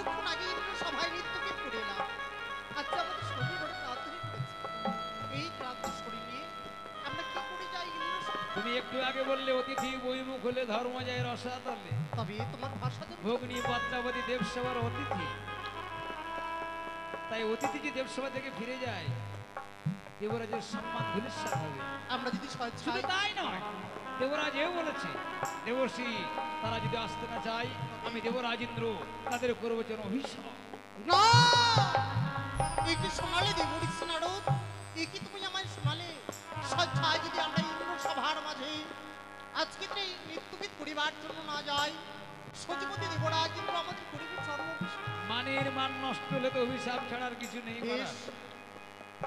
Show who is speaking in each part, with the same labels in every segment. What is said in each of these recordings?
Speaker 1: কিছুক্ষণ আগে ইন্দ্র সভায় নৃত্যকে করে এলাম। আচ্ছা আমাদের শরীর বড় ক্লান্ত হয়ে পড়েছে। এই ক্লান্ত শরীর নিয়ে আমরা কি করে যাই ইন্দ্র সভায়?
Speaker 2: তুমি একটু আগে বললে অতিথি বইমুখ হলে ধর্ম যায় রসাতলে।
Speaker 1: তবে তোমার ভাষা যেন
Speaker 2: ভগ্নী পদ্মাবতী দেবসভার অতিথি, তাই অতিথি যে দেবসভা থেকে ফিরে যায় দেবরাজের সম্মান ধূলিসাৎ হবে।
Speaker 1: আমরা যদি
Speaker 2: শুধু
Speaker 1: স্বেচ্ছায়
Speaker 2: তাই নয়, দেবরাজ এও বলেছে দেবর্ষি তারা যদি আসতে না চায় আমি দেবরাজ ইন্দ্র তাদের করবো যেন অভিশাপ।
Speaker 1: না, এই কি শোনালে দেবঋষি নারদ? এই কি তুমি আমায় শোনালে? স্বেচ্ছায় যদি আমরা ইন্দ্র সভার মাঝে আজকে নৃত্যগীত করিবার জন্য না যাই, সচিবতী দেবরাজ ইন্দ্র আমাদের করিবে চরম অভিশাপ।
Speaker 2: মানের মান নষ্ট হলে তো অভিশাপ ছাড়ার কিছু নেই করার।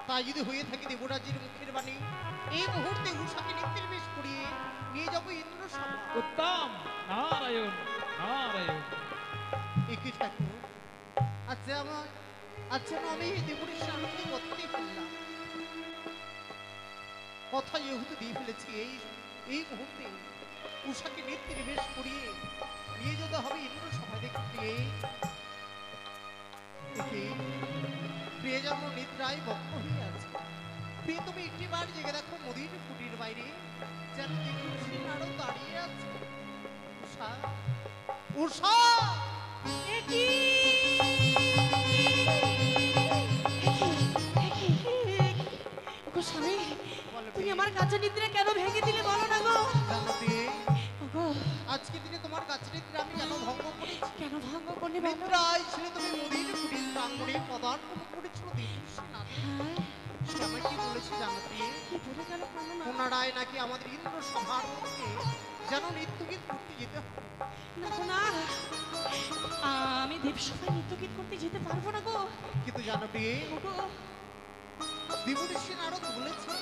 Speaker 1: তাই যদি হয়ে থাকে দেবরাজের মুখের বাণী, এই মুহূর্তে উষাকে নৃত্যের বেশ করিয়ে নিয়ে যাবো ইন্দ্র সভা।
Speaker 2: উত্তম, নারায়ণ নারায়ণ।
Speaker 1: একই ঠাকুর, আচ্ছা আমি দেবঋষি নারদকে কথাই বললাম, কথা যেহেতু দিয়ে ফেলেছি, এই মুহূর্তে উষাকে নৃত্যের বেশ করিয়ে নিয়ে যেতে হবে ইন্দ্র সভা। দেখতে প্রিয় যেন নিদ্রায় বক্ষ হয়ে আছে। প্রিয় তুমি একটি বার জেগে দেখো মোদির কুটির বাইরে যেন দেবঋষি নারদ দাঁড়িয়ে আছে। উষা, উষা!
Speaker 3: স্বামী, তুমি আমার কাছে নিদ্রা কেন ভেঙে দিলে বলো না গো?
Speaker 1: আজকে দিনে তোমার কাছে নিদ্রা আমি কেন ভঙ্গ করেছি?
Speaker 3: কেন ভঙ্গ করলে?
Speaker 1: নিদ্রায় ছিল তুমি মোদির কুটির প্রাঙ্গণে পদার্পণ করেছিল দেবঋষি নারদ। সে আমায় কি বলেছে জানো প্রিয়ে?
Speaker 3: কি বলে গেল না?
Speaker 1: পুনরায় নাকি আমাদের ইন্দ্র সভার মধ্যে যেন নৃত্যগীত করতে যেতে হবে।
Speaker 3: না গো না, আমি দেবসভায় নৃত্যগীত করতে যেতে পারবো না গো।
Speaker 1: কিন্তু জানো প্রিয়ে,
Speaker 3: গো
Speaker 1: দেবঋষি নারদ বলেছে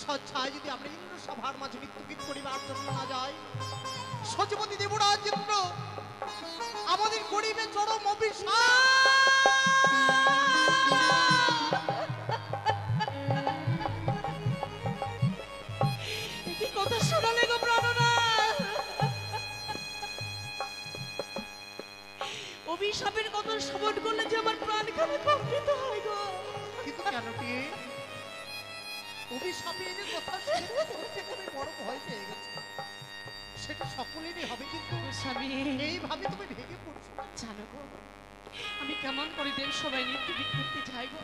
Speaker 1: স্বেচ্ছায় যদি আমরা ইন্দ্র সভার মাঝে নৃত্যগীত করিবার জন্য না যাই, সচিবতী দেবরাজ ইন্দ্র আমাদের করিবে চরম অভিশাপ।
Speaker 3: কি কথা শোনালে গো প্রাণনাথ? অভিশাপের কথা শ্রবণ করলে যে আমার প্রাণ খাবে কম্পিত হয় গো।
Speaker 1: কিন্তু কেন প্রিয়ে, অভিশাপের কথা শুনে সত্যি তুমি বড় ভয় পেয়ে গেছো। সেটা সকলেরই হবে, কিন্তু
Speaker 3: স্বামী
Speaker 1: এইভাবে তুমি ভেঙে পড়ছো।
Speaker 3: জানো গো, আমি কেমন করে দেবসভায় নৃত্যগীত করতে যাই গো?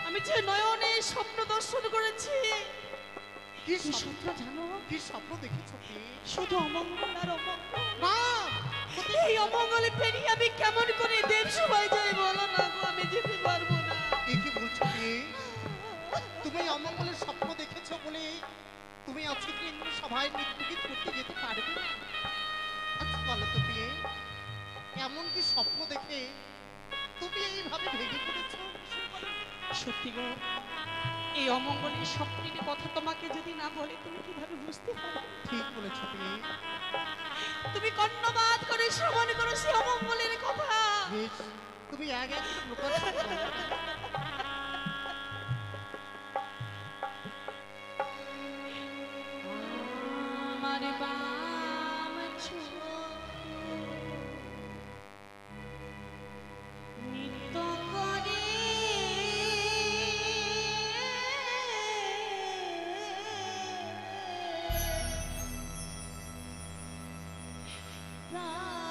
Speaker 3: আমি যে নয়নে স্বপ্ন দর্শন করেছি,
Speaker 1: কি
Speaker 3: কি স্বপ্ন জানো?
Speaker 1: কি স্বপ্ন দেখেছো কি?
Speaker 3: শুধু অমঙ্গল আর অমঙ্গল।
Speaker 1: না,
Speaker 3: এই অমঙ্গলে পেরিয়ে আমি কেমন করে দেবসভায় যাই বলো না গো? আমি যেতে পারবো না।
Speaker 1: এ কি বলছো কি? তুমি অমঙ্গলের স্বপ্ন দেখেছো বলে তুমি আজকে কি ইন্দ্র সভায় নৃত্যগীত করতে যেতে পারবে না? আচ্ছা বলো তো প্রিয়ে, এমন কি স্বপ্ন দেখে তুমি এইভাবে ভেঙে পড়েছো?
Speaker 3: সত্যি গো, এই অমঙ্গলের স্বপ্নের কথা তোমাকে যদি না বলে তুমি কিভাবে বুঝতে পারবে?
Speaker 1: ঠিক বলেছো প্রিয়ে।
Speaker 3: তুমি কর্ণপাত করে শ্রবণ করো সে অমঙ্গলের কথা।
Speaker 1: বেশ, তুমি এক এক করে প্রকাশ করো।
Speaker 3: আমার বাম চোখ নৃত্য করে প্রাণ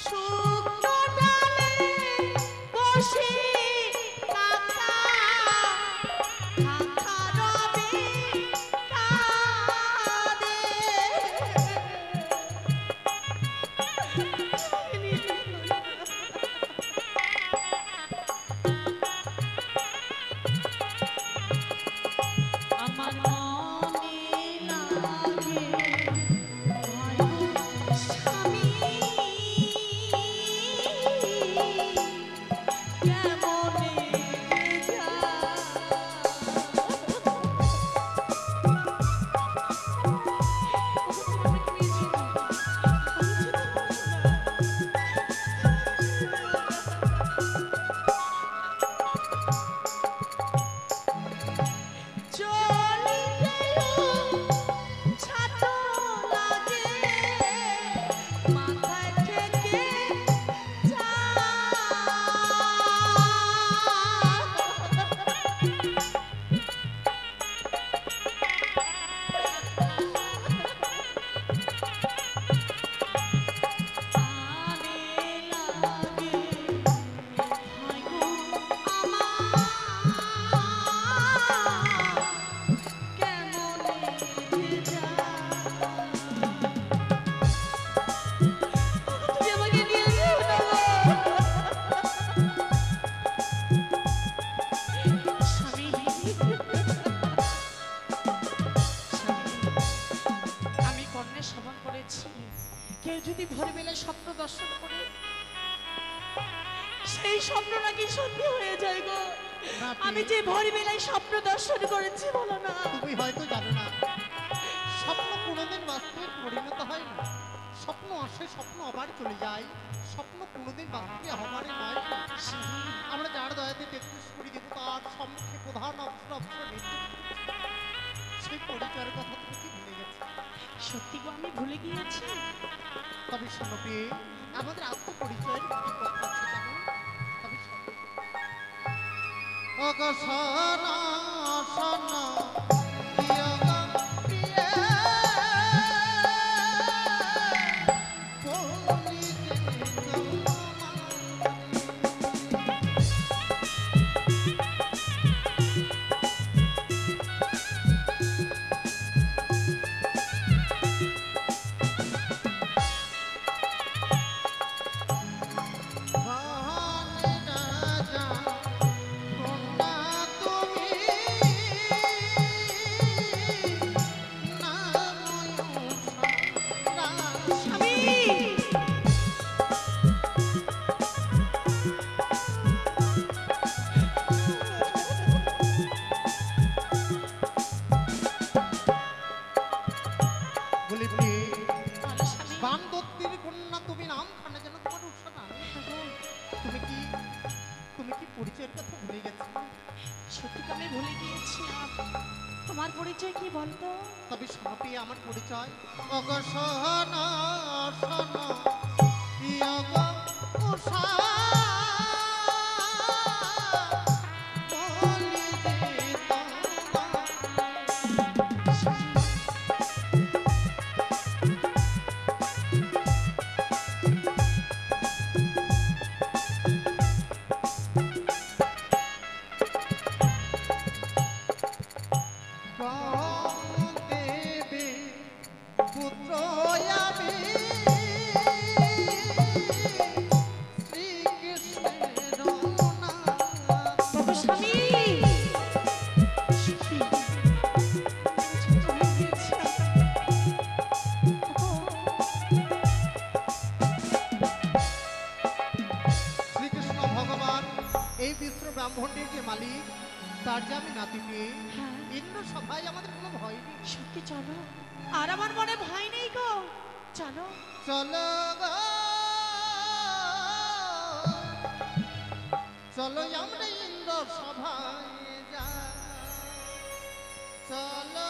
Speaker 3: শুকনো ডালে বসে কাকা কাকা রবে কাঁদে। আমার মনে লাগে স্বামী কেমনে চলি গেল ছাতো লাগে মাথায় থেকে যা আনে লাগে ভাই গো আমার কেমনে যা তুমি আমাকে নিয়ে যেও না স্বামী আমি কর্ণে শ্রবণ করেছি কেউ যদি ভোরবেলায় স্বপ্ন দর্শন করে সেই স্বপ্ন নাকি সত্যি হয়ে যায় গো।
Speaker 1: না,
Speaker 3: আমি যে ভোরবেলায় স্বপ্ন দর্শন করেছি বলো না।
Speaker 1: তুমি হয়তো জানো না, স্বপ্ন কোনোদিন বাস্তবে পরিণত হয় না। স্বপ্ন আসে, স্বপ্ন আবার চলে যায়, স্বপ্ন কোনোদিন বাস্তবে হবারই নয়। আমরা যার দয়াতে 33 কোটি দেবতার সম্মুখে প্রধান অপ্সর সেই পরিচয়ের কথা তুমি কি ভুলে গেছো?
Speaker 3: সত্যি গো আমি ভুলে গিয়েছি।
Speaker 1: তবে শোনো পেয়ে আমাদের আত্মপরিচয়ের কি কথা আছে জানো? তবে শোনো। ওগো শোনো, শোনো, প্রিয় গো প্রিয়ে, বলি যে পরিচয়ের কথা ভুলে গেছি।
Speaker 3: সত্যি তো আমি ভুলে গিয়েছিলাম। তোমার পরিচয় কি বলতো?
Speaker 1: তবে শোনো প্রিয়া আমার পরিচয়। ওগো শোনো, শোনো প্রিয় গো উষা, বলি যে দেবে পুত্র আমি শ্রীকৃষ্ণের
Speaker 3: বাবা স্বামী
Speaker 1: শ্রীকৃষ্ণ ভগবান এই বিশ্ব ব্রাহ্মণের যে মালিক, তার যে আমি নাতি পেয়ে ইন্দ্র সভায় আমাদের কোনো ভয় নেই।
Speaker 3: সত্যি চলো, আর আমার মনে ভয় নেই গো। চলো
Speaker 1: চলো গো, চলো আমরা ইন্দ্র সভায় যাই, চলো